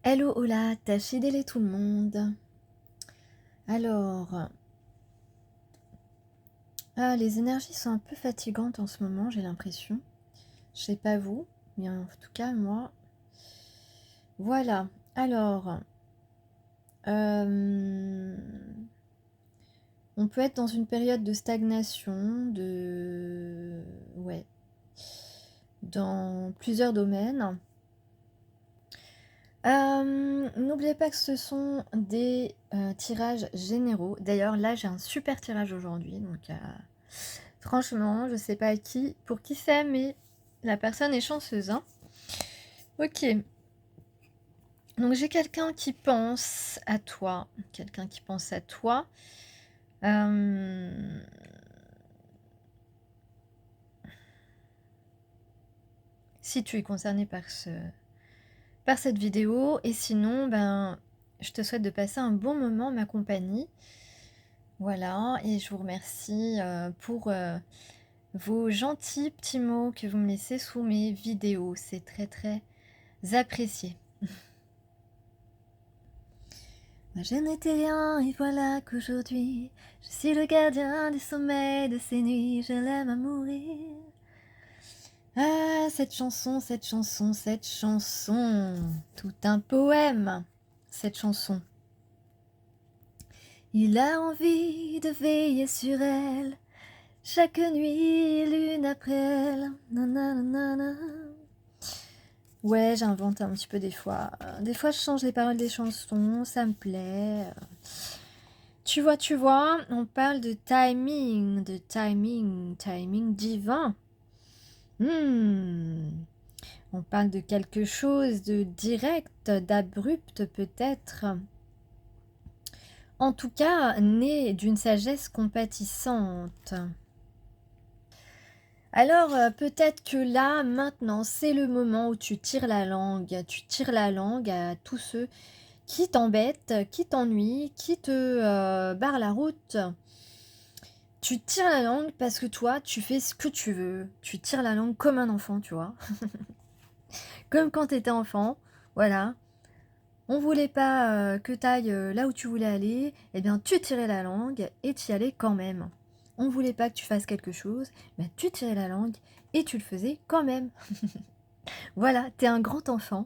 Hello, hola, tachidele tout le monde. Alors, les énergies sont un peu fatigantes en ce moment, j'ai l'impression. Je sais pas vous, mais en tout cas, moi. Voilà. Alors, euh, on peut être dans une période de stagnation, ouais, dans plusieurs domaines. N'oubliez pas que ce sont des tirages généraux. D'ailleurs, là, j'ai un super tirage aujourd'hui. Donc, franchement, je sais pas pour qui c'est, mais la personne est chanceuse, hein. Ok. Donc, j'ai quelqu'un qui pense à toi. Quelqu'un qui pense à toi. Si tu es concerné par cette vidéo. Et sinon, ben, je te souhaite de passer un bon moment en ma compagnie. Voilà, et je vous remercie pour vos gentils petits mots que vous me laissez sous mes vidéos. C'est très très apprécié. Je n'étais rien et voilà qu'aujourd'hui, je suis le gardien du sommeil de ces nuits, je l'aime à mourir. Ah, cette chanson, cette chanson, cette chanson, tout un poème, cette chanson. Il a envie de veiller sur elle, chaque nuit, l'une après elle. Nanana. Ouais, j'invente un petit peu des fois. Des fois, je change les paroles des chansons, ça me plaît. Tu vois, on parle de timing divin. On parle de quelque chose de direct, d'abrupt peut-être. En tout cas, né d'une sagesse compatissante. Alors, peut-être que là, maintenant, c'est le moment où tu tires la langue. Tu tires la langue à tous ceux qui t'embêtent, qui t'ennuient, qui te barrent la route. Tu tires la langue parce que toi, tu fais ce que tu veux. Tu tires la langue comme un enfant, tu vois. Comme quand t'étais enfant, voilà. On voulait pas que t'ailles là où tu voulais aller, eh bien tu tirais la langue et t'y allais quand même. On voulait pas que tu fasses quelque chose, mais tu tirais la langue et tu le faisais quand même. Voilà, t'es un grand enfant.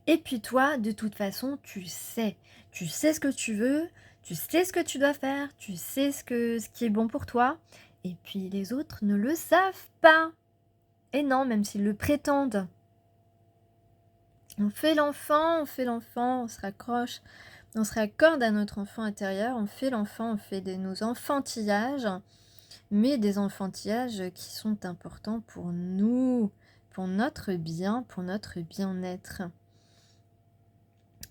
Et puis toi, de toute façon, tu sais. Tu sais ce que tu veux, tu sais ce que tu dois faire, tu sais ce qui est bon pour toi. Et puis les autres ne le savent pas. Et non, même s'ils le prétendent. On fait l'enfant, on se raccroche, on se raccorde à notre enfant intérieur, on fait l'enfant, on fait nos enfantillages, mais des enfantillages qui sont importants pour nous, pour notre bien, pour notre bien-être.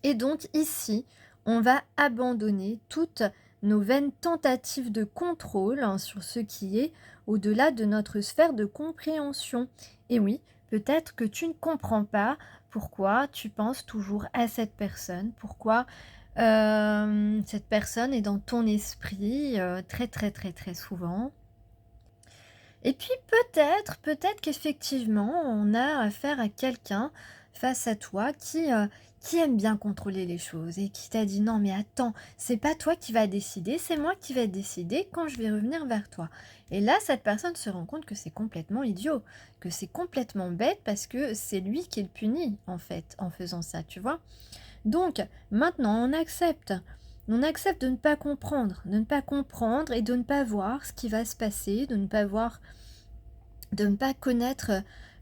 Et donc ici, on va abandonner toutes nos vaines tentatives de contrôle sur ce qui est au-delà de notre sphère de compréhension. Et oui, peut-être que tu ne comprends pas pourquoi tu penses toujours à cette personne, pourquoi cette personne est dans ton esprit très très très très souvent. Et puis peut-être qu'effectivement, on a affaire à quelqu'un face à toi qui aime bien contrôler les choses et qui t'a dit non mais attends, c'est pas toi qui vas décider, c'est moi qui vais décider quand je vais revenir vers toi. Et là, cette personne se rend compte que c'est complètement idiot, que c'est complètement bête parce que c'est lui qui le punit en fait en faisant ça, tu vois. Donc maintenant, on accepte. On accepte de ne pas comprendre, et de ne pas voir ce qui va se passer, de ne pas connaître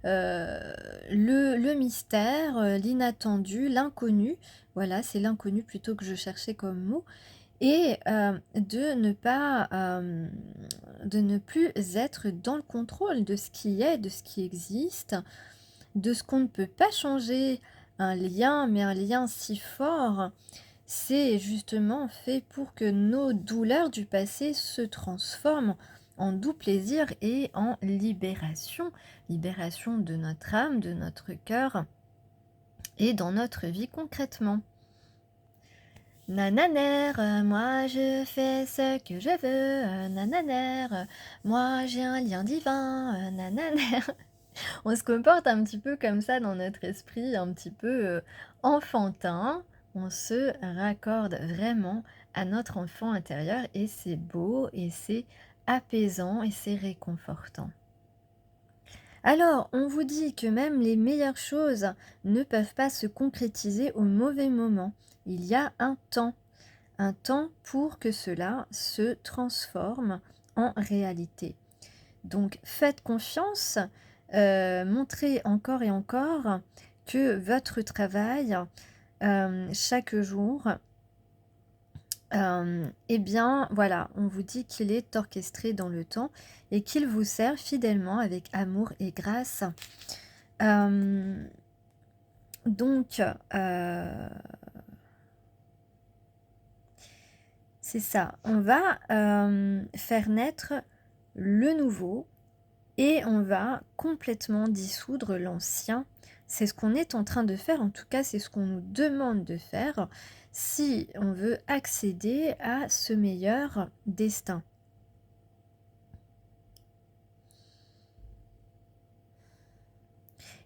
le mystère, l'inattendu, l'inconnu. Voilà, c'est l'inconnu plutôt que je cherchais comme mot. Et de ne plus être dans le contrôle de ce qui est, de ce qui existe, de ce qu'on ne peut pas changer. Un lien, mais un lien si fort, c'est justement fait pour que nos douleurs du passé se transforment en doux plaisir et en libération. Libération de notre âme, de notre cœur et dans notre vie concrètement. Nananer, moi je fais ce que je veux, nananer, moi j'ai un lien divin, nananer. On se comporte un petit peu comme ça dans notre esprit, un petit peu, enfantin. On se raccorde vraiment à notre enfant intérieur et c'est beau et c'est apaisant et c'est réconfortant. Alors, on vous dit que même les meilleures choses ne peuvent pas se concrétiser au mauvais moment. Il y a un temps pour que cela se transforme en réalité. Donc faites confiance, montrez encore et encore que votre travail, chaque jour, eh bien voilà, on vous dit qu'il est orchestré dans le temps et qu'il vous sert fidèlement avec amour et grâce. Hem, donc c'est ça, on va, faire naître le nouveau. Et on va complètement dissoudre l'ancien. C'est ce qu'on est en train de faire, en tout cas, c'est ce qu'on nous demande de faire si on veut accéder à ce meilleur destin.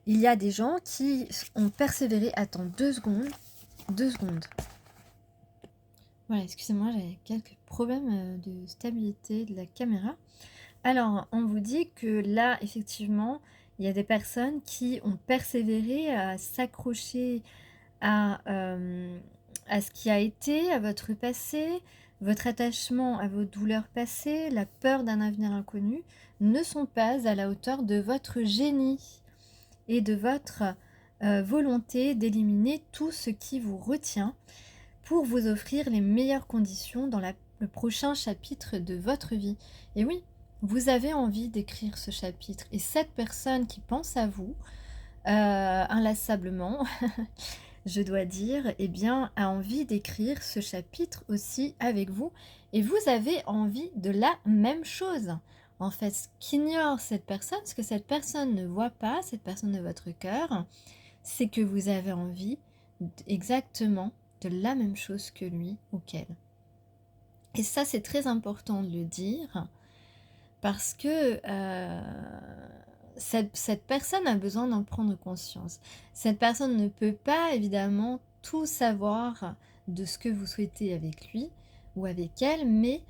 Il y a des gens qui ont persévéré. Attends 2 secondes, 2 secondes. Voilà, excusez-moi, j'avais quelques problèmes, de stabilité de la caméra. Alors, on vous dit que là, effectivement, il y a des personnes qui ont persévéré à s'accrocher à, à ce qui a été, à votre passé, votre attachement à vos douleurs passées, la peur d'un avenir inconnu, ne sont pas à la hauteur de votre génie et de votre, volonté d'éliminer tout ce qui vous retient pour vous offrir les meilleures conditions dans le prochain chapitre de votre vie. Et oui, vous avez envie d'écrire ce chapitre et cette personne qui pense à vous, inlassablement, je dois dire, eh bien, a envie d'écrire ce chapitre aussi avec vous et vous avez envie de la même chose. En fait, ce qu'ignore cette personne, ce que cette personne ne voit pas, cette personne de votre cœur, c'est que vous avez envie exactement de la même chose que lui ou qu'elle. Et ça, c'est très important de le dire parce que cette personne a besoin d'en prendre conscience. Cette personne ne peut pas évidemment tout savoir de ce que vous souhaitez avec lui ou avec elle, mais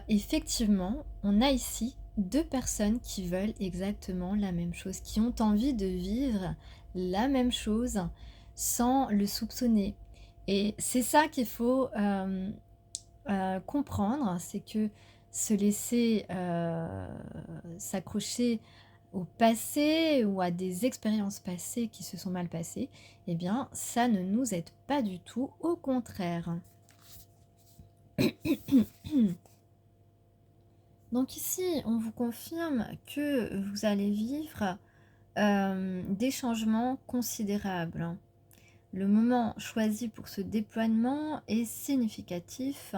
effectivement, on a ici 2 personnes qui veulent exactement la même chose, qui ont envie de vivre la même chose sans le soupçonner. Et c'est ça qu'il faut, comprendre, c'est que se laisser, s'accrocher au passé ou à des expériences passées qui se sont mal passées, eh bien, ça ne nous aide pas du tout, au contraire. Donc ici, on vous confirme que vous allez vivre, des changements considérables. Le moment choisi pour ce déploiement est significatif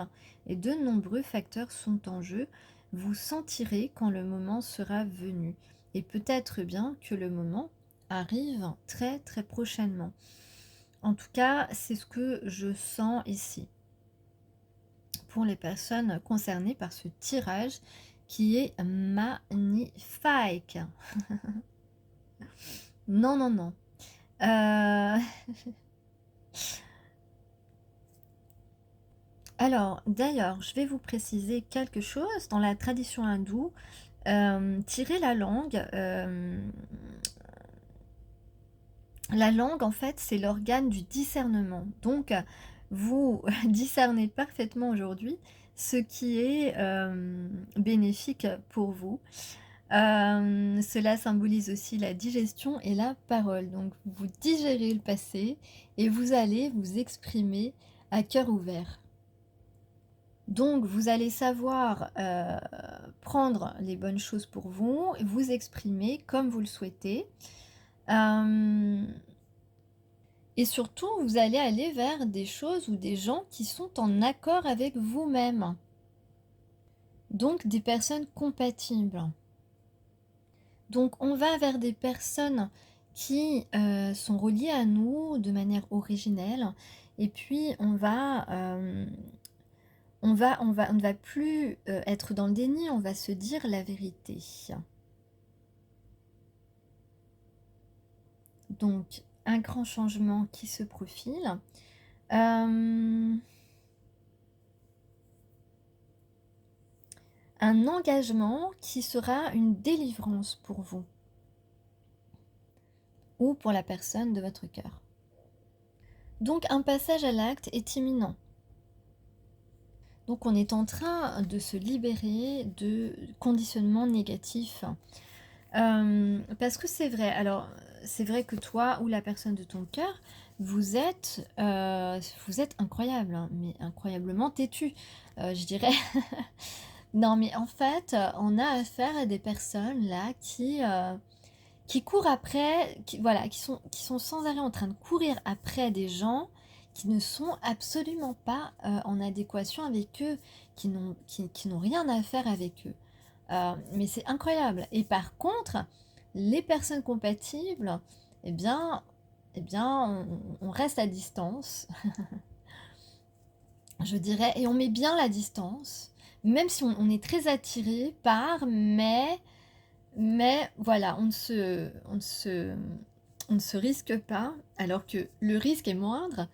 et de nombreux facteurs sont en jeu. Vous sentirez quand le moment sera venu. Et peut-être bien que le moment arrive très très prochainement. En tout cas, c'est ce que je sens ici pour les personnes concernées par ce tirage qui est magnifique. Non, non, non. Euh, Alors, d'ailleurs, je vais vous préciser quelque chose. Dans la tradition hindoue, tirer la langue, en fait, c'est l'organe du discernement. Donc, vous discernez parfaitement aujourd'hui ce qui est bénéfique pour vous. Cela symbolise aussi la digestion et la parole. Donc, vous digérez le passé et vous allez vous exprimer à cœur ouvert. Donc vous allez savoir, prendre les bonnes choses pour vous, vous exprimer comme vous le souhaitez. Hem et surtout, vous allez aller vers des choses ou des gens qui sont en accord avec vous-même. Donc des personnes compatibles. Donc on va vers des personnes qui, sont reliées à nous de manière originelle et puis on ne va plus, être dans le déni, on va se dire la vérité. Donc un grand changement qui se profile. Hem, un engagement qui sera une délivrance pour vous ou pour la personne de votre cœur. Donc un passage à l'acte est imminent. Donc on est en train de se libérer de conditionnements négatifs. Parce que c'est vrai, alors c'est vrai que toi ou la personne de ton cœur, vous êtes incroyable, hein, mais incroyablement têtu, je dirais. Non, mais en fait, on a affaire à des personnes là qui courent après, voilà, qui sont sans arrêt en train de courir après des gens qui ne sont absolument pas en adéquation avec eux, qui n'ont rien à faire avec eux. Mais c'est incroyable. Et par contre, les personnes compatibles, eh bien, on reste à distance, je dirais, et on met bien la distance, même si on est très attiré par, mais voilà, on ne se risque pas, alors que le risque est moindre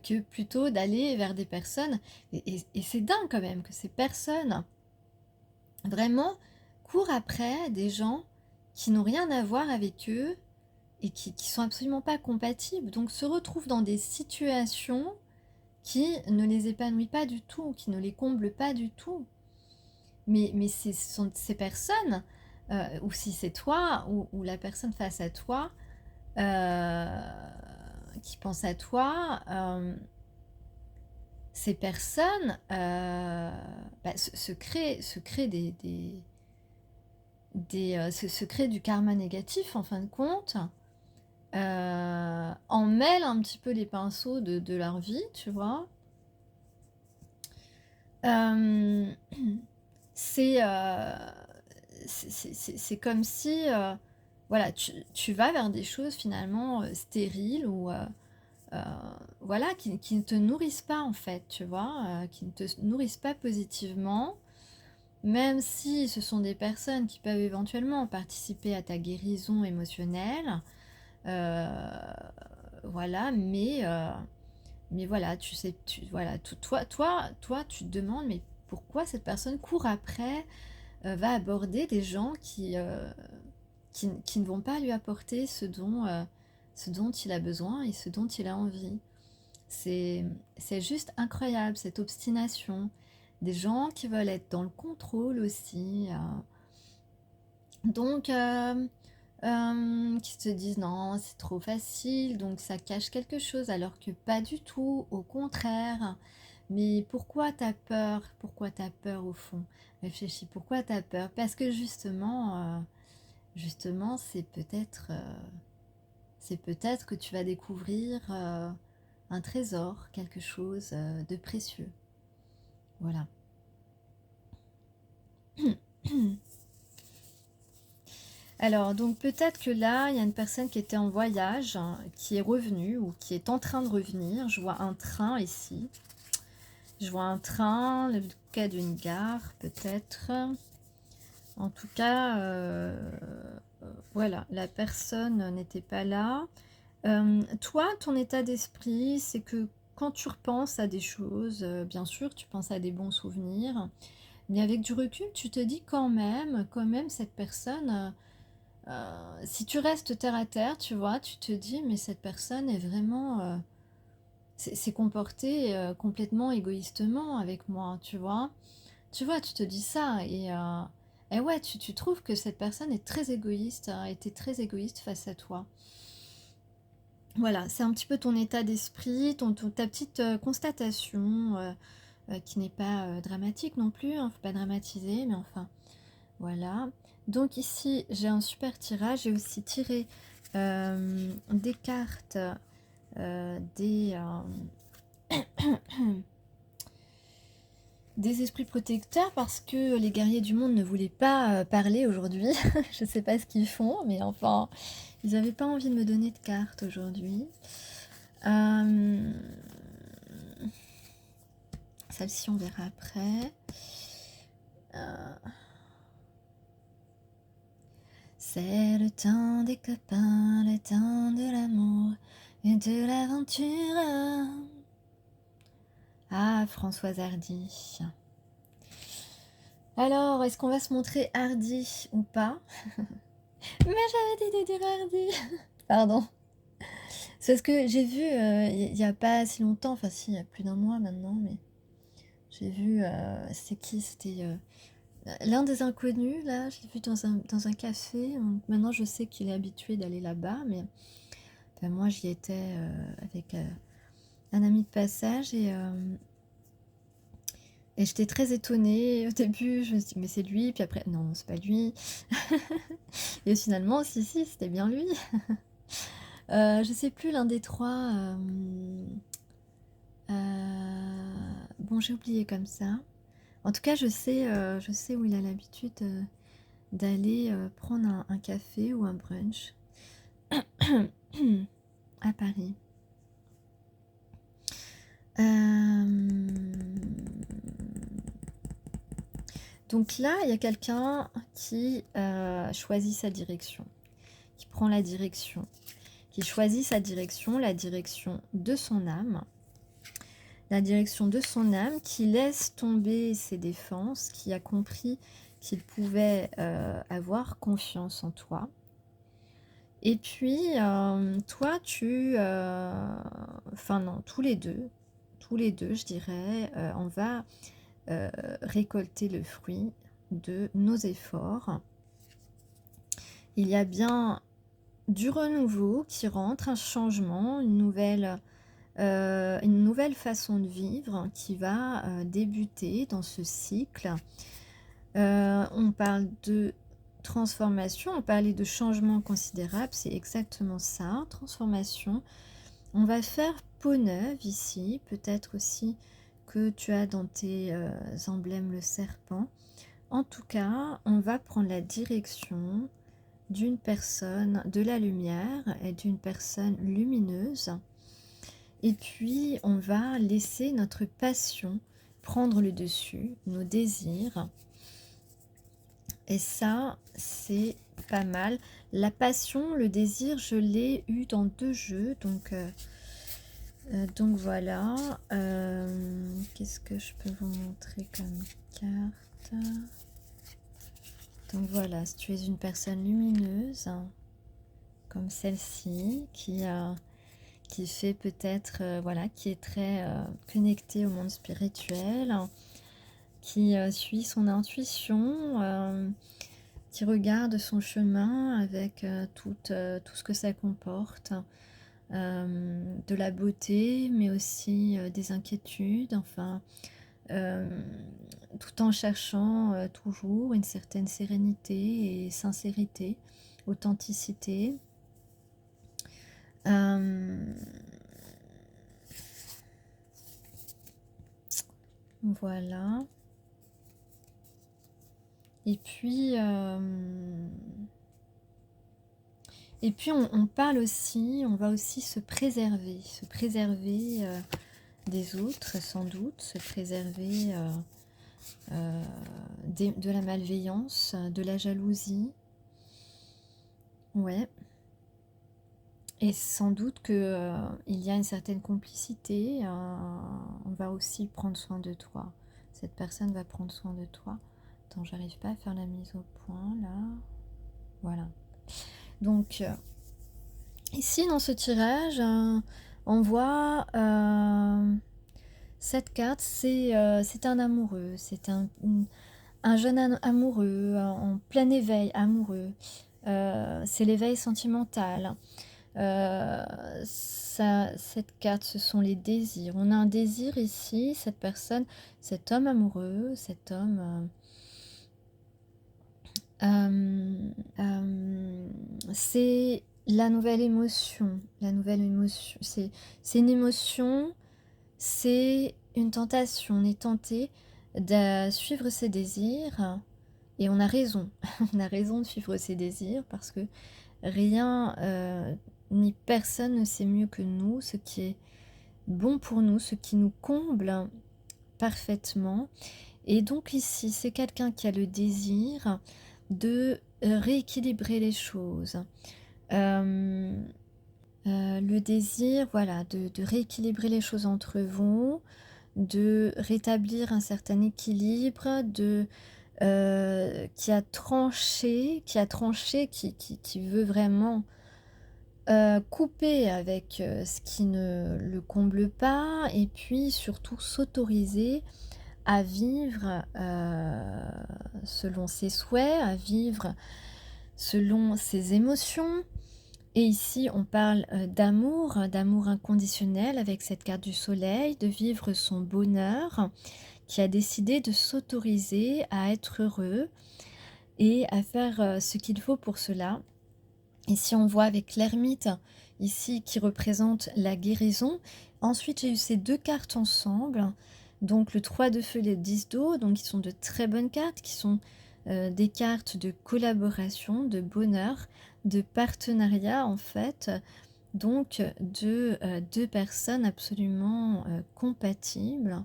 que plutôt d'aller vers des personnes. Et c'est dingue quand même que ces personnes vraiment courent après des gens qui n'ont rien à voir avec eux et qui sont absolument pas compatibles. Donc se retrouvent dans des situations qui ne les épanouissent pas du tout, qui ne les comblent pas du tout. Mais ce sont ces personnes, ou si c'est toi, ou la personne face à toi, qui pense à toi, ces personnes se créent se créent du karma négatif en fin de compte, en mêlent un petit peu les pinceaux de leur vie, tu vois. Euh, c'est c'est comme si voilà, tu vas vers des choses finalement stériles ou euh, voilà, qui ne te nourrissent pas en fait, tu vois, qui ne te nourrissent pas positivement, même si ce sont des personnes qui peuvent éventuellement participer à ta guérison émotionnelle, euh, voilà, mais voilà, tu sais, voilà, toi, tu te demandes, mais pourquoi cette personne court après, va aborder des gens qui ne vont pas lui apporter ce dont il a besoin et ce dont il a envie. C'est, c'est juste incroyable, cette obstination. Des gens qui veulent être dans le contrôle aussi. Donc, qui se disent non, c'est trop facile, donc ça cache quelque chose, alors que pas du tout, au contraire. Mais pourquoi t'as peur? Pourquoi t'as peur au fond? Réfléchis, pourquoi t'as peur? Parce que justement, c'est peut-être que tu vas découvrir un trésor, quelque chose de précieux. Voilà. Alors, donc peut-être que là, il y a une personne qui était en voyage, hein, qui est revenue ou qui est en train de revenir. Je vois un train ici. Je vois un train, le quai d'une gare, peut-être. En tout cas, voilà, la personne n'était pas là. Toi, ton état d'esprit, c'est que quand tu repenses à des choses, bien sûr, tu penses à des bons souvenirs, mais avec du recul, tu te dis quand même, cette personne, si tu restes terre à terre, tu vois, tu te dis, mais cette personne est vraiment, s'est comportée complètement égoïstement avec moi, tu vois. Tu vois, tu te dis ça et ouais, tu trouves que cette personne est très égoïste, a été très égoïste face à toi. Voilà, c'est un petit peu ton état d'esprit, ta petite constatation qui n'est pas dramatique non plus, hein, faut pas dramatiser, mais enfin, voilà. Donc ici, j'ai un super tirage, j'ai aussi tiré des cartes, des esprits protecteurs parce que les guerriers du monde ne voulaient pas parler aujourd'hui. Je sais pas ce qu'ils font, mais enfin, ils n'avaient pas envie de me donner de cartes aujourd'hui. Euh, Celle-ci, on verra après. C'est le temps des copains, le temps de l'amour et de l'aventure. Ah, Françoise Hardy. Alors, est-ce qu'on va se montrer hardy ou pas? Mais j'avais dit de dire hardy. Pardon. C'est parce que j'ai vu, il n'y a pas si longtemps, enfin si, il y a plus d'un mois maintenant, mais j'ai vu, c'était qui? C'était l'un des inconnus, là, je l'ai vu dans un café. Maintenant, je sais qu'il est habitué d'aller là-bas, mais enfin, moi, j'y étais avec un ami de passage et j'étais très étonnée. Au début, je me suis dit, mais c'est lui, puis après, non, c'est pas lui. Et finalement, si, c'était bien lui. Je sais plus, l'un des trois. Bon, j'ai oublié comme ça. En tout cas, je sais où il a l'habitude d'aller prendre un café ou un brunch à Paris. Donc là, il y a quelqu'un qui choisit sa direction, qui prend la direction, qui choisit sa direction, la direction de son âme. La direction de son âme, qui laisse tomber ses défenses, qui a compris qu'il pouvait avoir confiance en toi. Et puis, toi, enfin non, tous les deux, je dirais, on va récolter le fruit de nos efforts. Il y a bien du renouveau qui rentre, un changement, une nouvelle façon de vivre qui va débuter dans ce cycle. On parle de transformation, on parlait de changement considérable, c'est exactement ça, transformation. On va faire peau neuve ici, peut-être aussi que tu as dans tes emblèmes le serpent. En tout cas, on va prendre la direction d'une personne de la lumière et d'une personne lumineuse. Et puis, on va laisser notre passion prendre le dessus, nos désirs. Et ça, c'est pas mal. La passion, le désir, je l'ai eu dans 2 jeux. Donc voilà. Qu'est-ce que je peux vous montrer comme carte? Donc voilà, si tu es une personne lumineuse, comme celle-ci, qui fait peut-être, voilà, qui est très connectée au monde spirituel, qui suit son intuition, qui regarde son chemin avec tout ce que ça comporte, de la beauté, mais aussi des inquiétudes, enfin, tout en cherchant toujours une certaine sérénité et sincérité, authenticité. Voilà. Et puis on parle aussi, on va aussi se préserver des autres, sans doute, se préserver de la malveillance, de la jalousie. Ouais. Et sans doute que il y a une certaine complicité. On va aussi prendre soin de toi. Cette personne va prendre soin de toi. Attends, j'arrive pas à faire la mise au point là. Voilà. Donc ici dans ce tirage, on voit cette carte, c'est un amoureux, c'est un jeune amoureux en plein éveil amoureux. C'est l'éveil sentimental. Cette carte, ce sont les désirs. On a un désir ici, cette personne, cet homme amoureux, cet homme... c'est la nouvelle émotion. La nouvelle émotion, c'est une émotion, c'est une tentation. On est tenté de suivre ses désirs et on a raison. On a raison de suivre ses désirs parce que rien ni personne ne sait mieux que nous ce qui est bon pour nous, ce qui nous comble parfaitement. Et donc ici, c'est quelqu'un qui a le désir de rééquilibrer les choses. Hem, le désir, voilà, de rééquilibrer les choses entre vous, de rétablir un certain équilibre, qui a tranché, qui veut vraiment, couper avec, ce qui ne le comble pas et puis surtout s'autoriser à vivre, selon ses souhaits, à vivre selon ses émotions. Et ici, on parle, d'amour inconditionnel avec cette carte du soleil, de vivre son bonheur, qui a décidé de s'autoriser à être heureux et à faire, ce qu'il faut pour cela. Ici, on voit avec l'ermite, ici, qui représente la guérison. Ensuite, j'ai eu ces 2 cartes ensemble, donc le 3 de feu et le 10 d'eau, donc qui sont de très bonnes cartes, qui sont, des cartes de collaboration, de bonheur, de partenariat en fait, donc de, 2 personnes absolument, compatibles.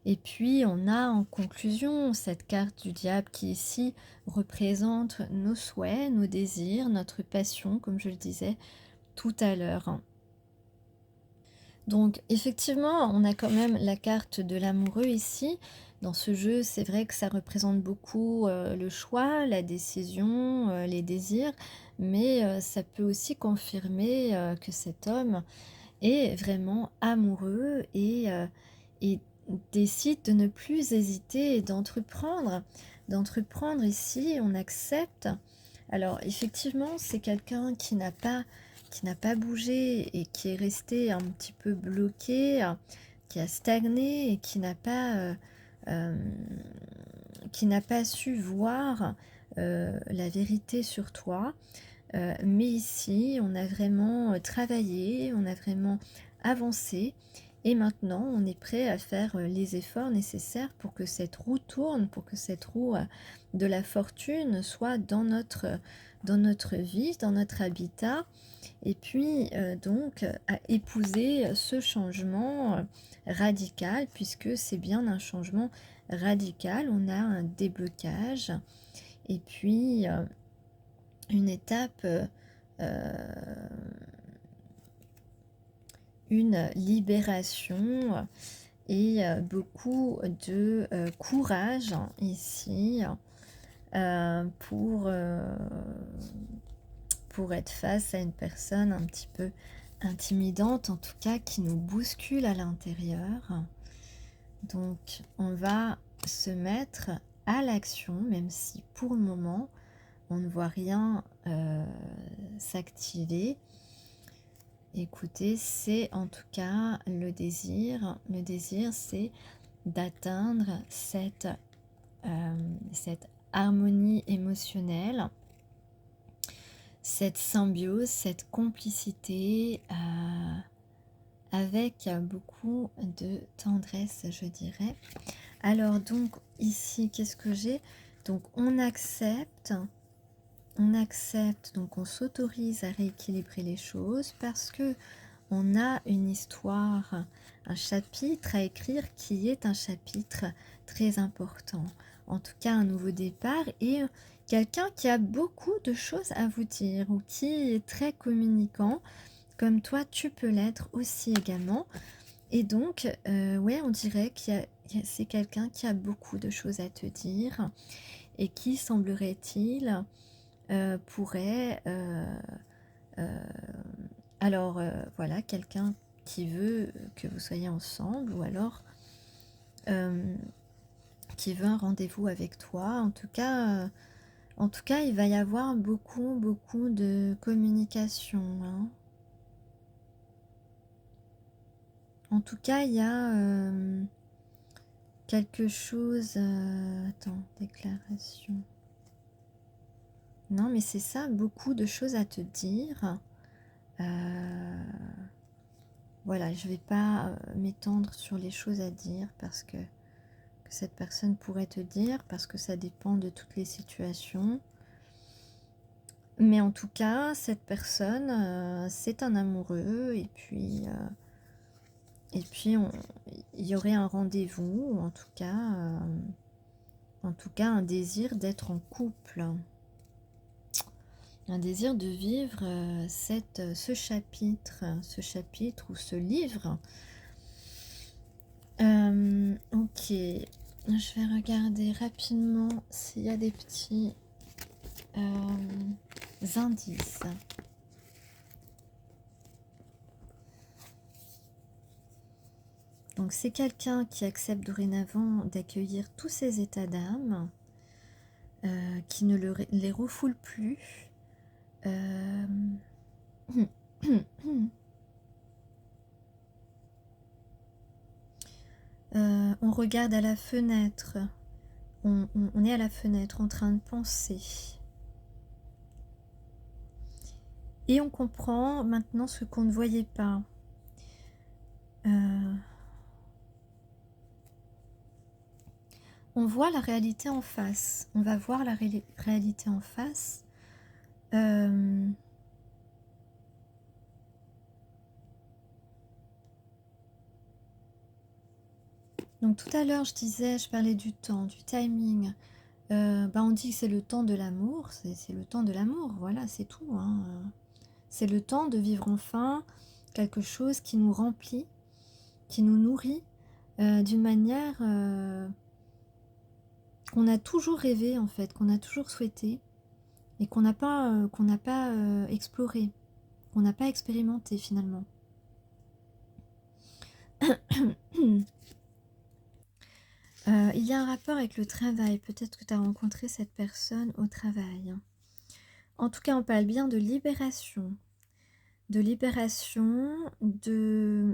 Et puis on a en conclusion cette carte du diable qui ici représente nos souhaits, nos désirs, notre passion, comme je le disais tout à l'heure. Donc effectivement, on a quand même la carte de l'amoureux ici. Dans ce jeu, c'est vrai que ça représente beaucoup le choix, la décision, les désirs, mais ça peut aussi confirmer que cet homme est vraiment amoureux et décide de ne plus hésiter et d'entreprendre. D'entreprendre ici, on accepte. Alors effectivement, c'est quelqu'un qui n'a pas bougé et qui est resté un petit peu bloqué, qui a stagné et qui n'a pas su voir la vérité sur toi. Mais ici, on a vraiment travaillé, on a vraiment avancé et maintenant on est prêt à faire les efforts nécessaires pour que cette roue tourne, pour que cette roue de la fortune soit dans notre vie, dans notre habitat et puis donc à épouser ce changement radical puisque c'est bien un changement radical. On a un déblocage et puis une étape, une libération et beaucoup de courage ici pour être face à une personne un petit peu intimidante, en tout cas qui nous bouscule à l'intérieur. Donc on va se mettre à l'action, même si pour le moment on ne voit rien s'activer. Écoutez, c'est en tout cas le désir. Le désir, c'est d'atteindre cette harmonie émotionnelle, cette symbiose, cette complicité avec beaucoup de tendresse, je dirais. Alors donc ici, qu'est-ce que j'ai? Donc on accepte, donc on s'autorise à rééquilibrer les choses parce que on a une histoire, un chapitre à écrire qui est un chapitre très important. En tout cas, un nouveau départ et quelqu'un qui a beaucoup de choses à vous dire ou qui est très communicant, comme toi, tu peux l'être aussi également. Et donc, ouais, on dirait c'est quelqu'un qui a beaucoup de choses à te dire et qui, semblerait-il, pourrait alors voilà, quelqu'un qui veut que vous soyez ensemble ou alors qui veut un rendez-vous avec toi. En tout cas, il va y avoir beaucoup, beaucoup de communication, hein. En tout cas, il y a quelque chose. Attends, déclaration. Non, mais c'est ça, beaucoup de choses à te dire. Voilà, je ne vais pas m'étendre sur les choses à dire parce que cette personne pourrait te dire, parce que ça dépend de toutes les situations. Mais en tout cas, cette personne, c'est un amoureux et puis il y aurait un rendez-vous, ou en tout cas, En tout cas, un désir d'être en couple. Un désir de vivre ce chapitre ou ce livre. Ok, je vais regarder rapidement s'il y a des petits indices. Donc c'est quelqu'un qui accepte dorénavant d'accueillir tous ses états d'âme, qui ne les refoule plus. On regarde à la fenêtre, on est à la fenêtre en train de penser. Et on comprend maintenant ce qu'on ne voyait pas. On voit la réalité en face. On va voir la réalité en face. Donc tout à l'heure, je parlais du temps, du timing. On dit que c'est le temps de l'amour. C'est le temps de l'amour, voilà, c'est tout. Hein. C'est le temps de vivre enfin quelque chose qui nous remplit, qui nous nourrit d'une manière qu'on a toujours rêvé en fait, qu'on a toujours souhaité et qu'on n'a pas exploré, qu'on n'a pas expérimenté finalement. Il y a un rapport avec le travail, peut-être que tu as rencontré cette personne au travail. En tout cas, on parle bien de libération,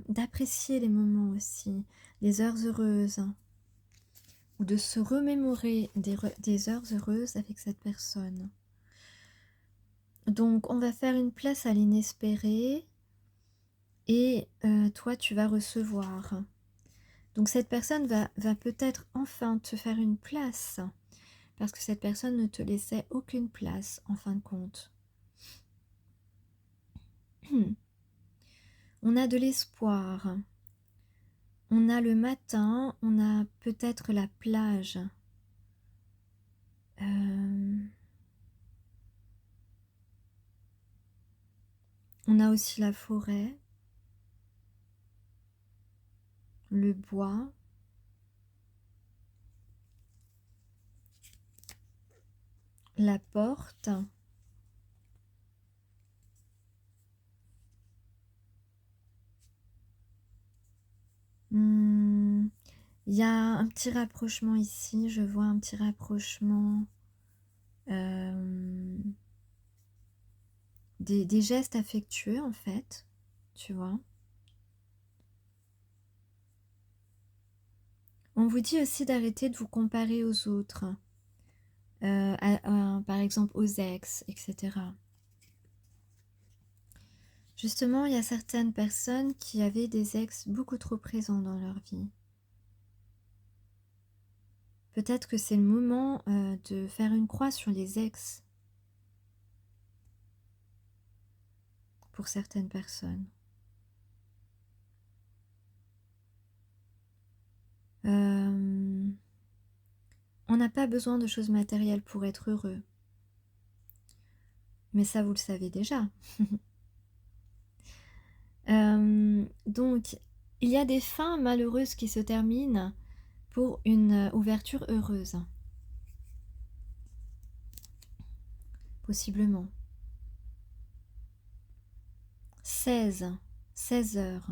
d'apprécier les moments aussi, les heures heureuses, ou de se remémorer des heures heureuses avec cette personne. Donc, on va faire une place à l'inespéré et toi, tu vas recevoir. Donc, cette personne va peut-être enfin te faire une place parce que cette personne ne te laissait aucune place en fin de compte. On a de l'espoir. On a le matin, on a peut-être la plage. On a aussi la forêt, le bois, la porte. Il y a un petit rapprochement ici, je vois un petit rapprochement des gestes affectueux en fait, tu vois. On vous dit aussi d'arrêter de vous comparer aux autres, par exemple aux ex, etc. Justement, il y a certaines personnes qui avaient des ex beaucoup trop présents dans leur vie. Peut-être que c'est le moment de faire une croix sur les ex pour certaines personnes. On n'a pas besoin de choses matérielles pour être heureux. Mais ça, vous le savez déjà. Donc, il y a des fins malheureuses qui se terminent pour une ouverture heureuse. Possiblement. 16 heures.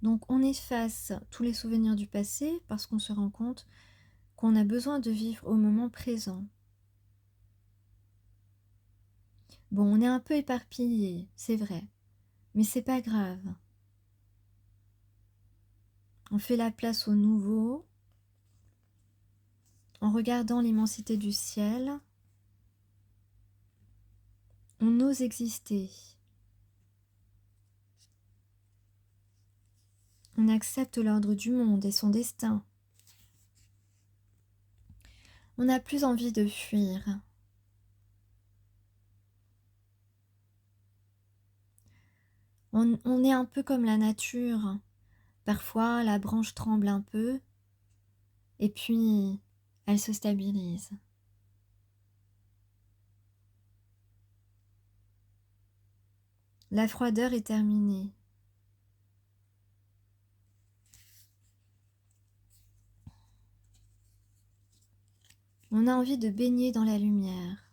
Donc on efface tous les souvenirs du passé parce qu'on se rend compte qu'on a besoin de vivre au moment présent. Bon, on est un peu éparpillé, c'est vrai, mais c'est pas grave. On fait la place au nouveau en regardant l'immensité du ciel. On ose exister. On accepte l'ordre du monde et son destin. On n'a plus envie de fuir. On est un peu comme la nature. Parfois, la branche tremble un peu et puis elle se stabilise. La froideur est terminée. On a envie de baigner dans la lumière.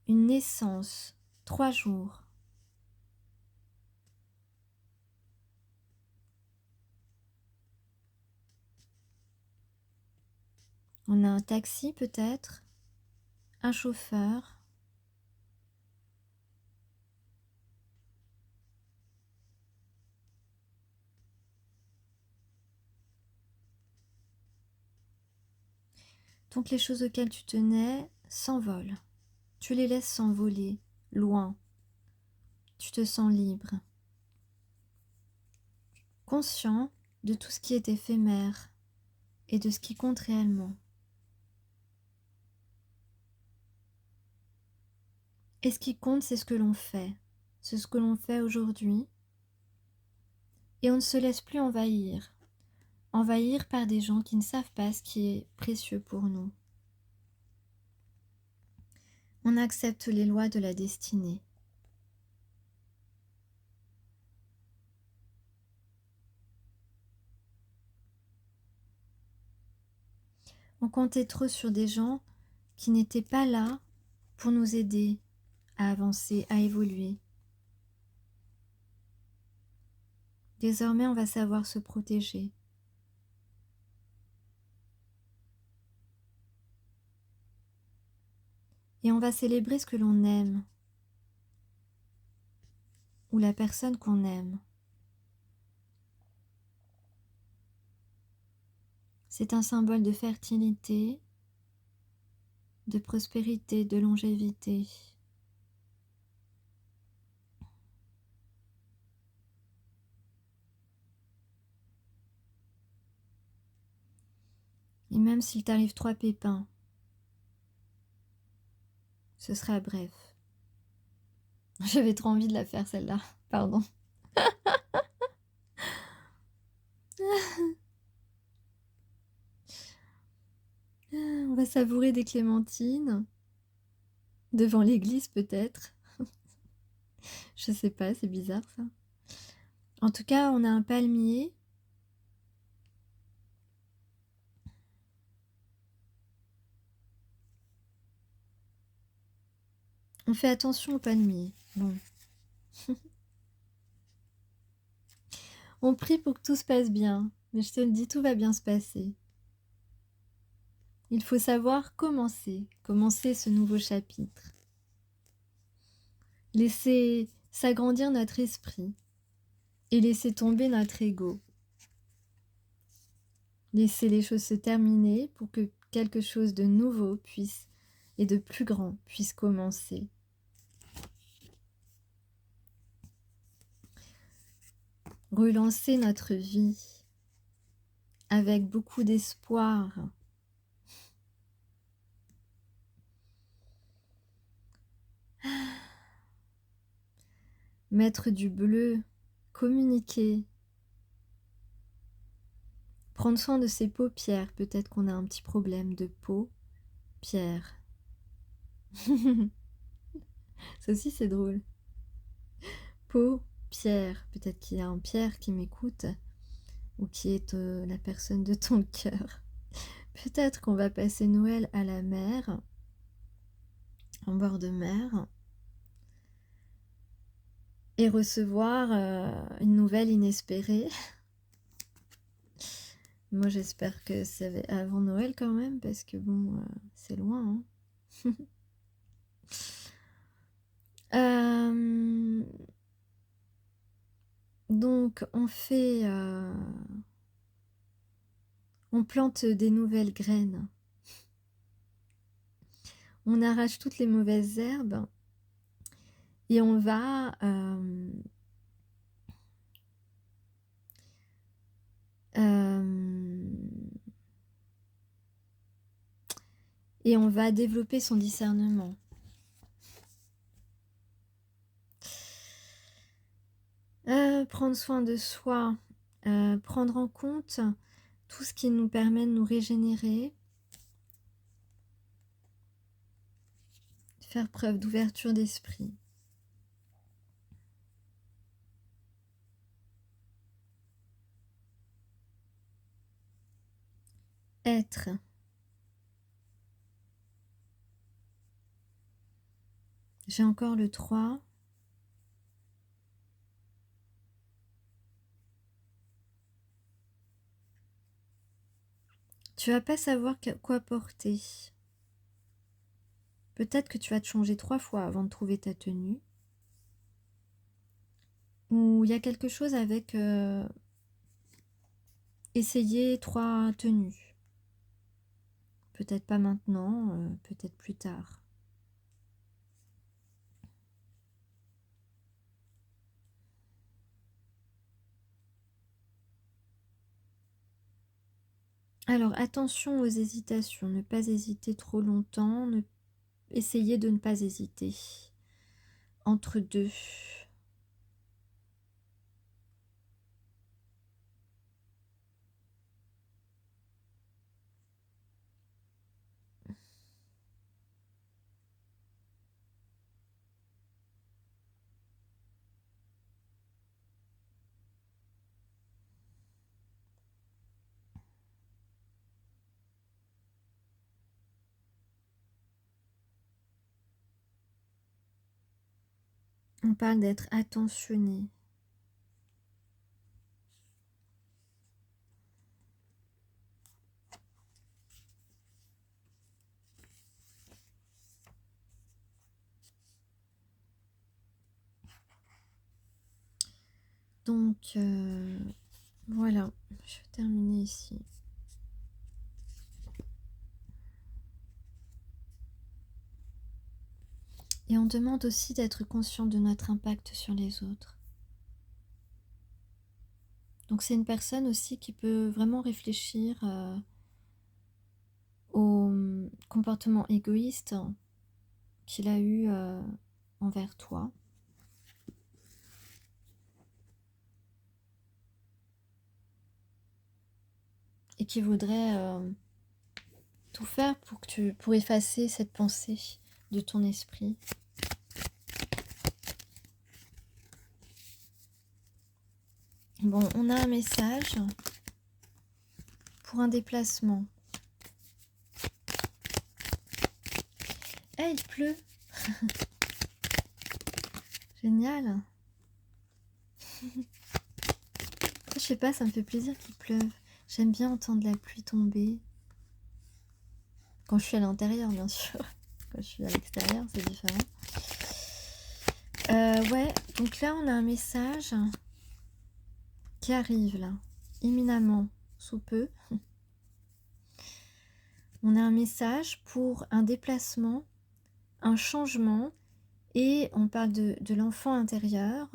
Une naissance, 3 jours. On a un taxi peut-être, un chauffeur. Donc les choses auxquelles tu tenais s'envolent. Tu les laisses s'envoler, loin. Tu te sens libre. Conscient de tout ce qui est éphémère et de ce qui compte réellement. Et ce qui compte, c'est ce que l'on fait. C'est ce que l'on fait aujourd'hui. Et on ne se laisse plus envahir. Envahir par des gens qui ne savent pas ce qui est précieux pour nous. On accepte les lois de la destinée. On comptait trop sur des gens qui n'étaient pas là pour nous aider à avancer, à évoluer. Désormais, on va savoir se protéger. Et on va célébrer ce que l'on aime, ou la personne qu'on aime. C'est un symbole de fertilité, de prospérité, de longévité. Et même s'il t'arrive 3 pépins, ce sera bref. J'avais trop envie de la faire celle-là, pardon. On va savourer des clémentines, devant l'église peut-être. Je sais pas, c'est bizarre ça. En tout cas, on a un palmier. On fait attention au palmier. Bon. On prie pour que tout se passe bien, mais je te le dis, tout va bien se passer. Il faut savoir commencer ce nouveau chapitre. Laisser s'agrandir notre esprit et laisser tomber notre ego. Laisser les choses se terminer pour que quelque chose de nouveau puisse et de plus grand puisse commencer. Relancer notre vie avec beaucoup d'espoir. Mettre du bleu, communiquer, prendre soin de ses paupières, peut-être qu'on a un petit problème de peau, pierre. Ça aussi c'est drôle. Peau, pierre, peut-être qu'il y a un Pierre qui m'écoute, ou qui est la personne de ton cœur. Peut-être qu'on va passer Noël à la mer, en bord de mer, et recevoir une nouvelle inespérée. Moi j'espère que c'est avant Noël quand même, parce que bon, c'est loin. Donc on plante des nouvelles graines. On arrache toutes les mauvaises herbes et on va développer son discernement. prendre soin de soi, prendre en compte tout ce qui nous permet de nous régénérer, faire preuve d'ouverture d'esprit. Être. J'ai encore le 3. Tu vas pas savoir quoi porter. Peut-être que tu vas te changer 3 fois avant de trouver ta tenue. Ou il y a quelque chose avec essayer 3 tenues. Peut-être pas maintenant, peut-être plus tard. Alors attention aux hésitations, ne pas hésiter trop longtemps, essayez de ne pas hésiter. Entre deux. On parle d'être attentionné. Donc, voilà, je vais terminer ici. Et on demande aussi d'être conscient de notre impact sur les autres. Donc c'est une personne aussi qui peut vraiment réfléchir au comportement égoïste qu'il a eu envers toi. Et qui voudrait tout faire pour effacer cette pensée de ton esprit. Bon, on a un message pour un déplacement. Eh, il pleut. Génial. Je sais pas, ça me fait plaisir qu'il pleuve. J'aime bien entendre la pluie tomber. Quand je suis à l'intérieur, bien sûr. Quand je suis à l'extérieur, c'est différent. Ouais, donc là, on a un message qui arrive, là, imminemment, sous peu. On a un message pour un déplacement, un changement, et on parle de l'enfant intérieur,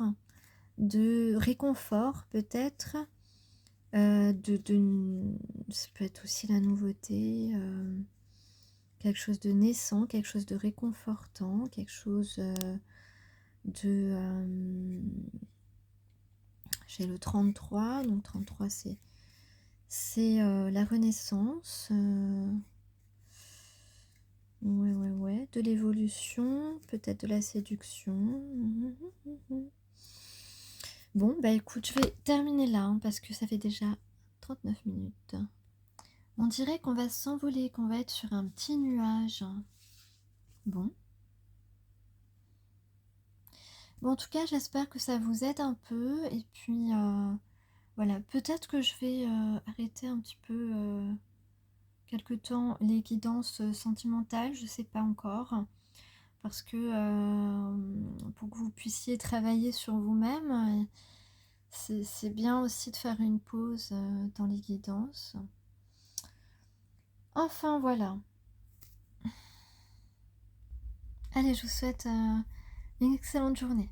de réconfort, peut-être, ça peut être aussi la nouveauté, quelque chose de naissant, quelque chose de réconfortant, quelque chose j'ai le 33, donc 33 c'est la renaissance, ouais, de l'évolution, peut-être de la séduction. Bon, bah écoute, je vais terminer là, hein, parce que ça fait déjà 39 minutes. On dirait qu'on va s'envoler, qu'on va être sur un petit nuage. Bon. Bon, en tout cas, j'espère que ça vous aide un peu. Et puis, voilà, peut-être que je vais arrêter un petit peu quelque temps les guidances sentimentales, je sais pas encore. Parce que pour que vous puissiez travailler sur vous-même, c'est bien aussi de faire une pause dans les guidances. Enfin, voilà. Allez, je vous souhaite une excellente journée.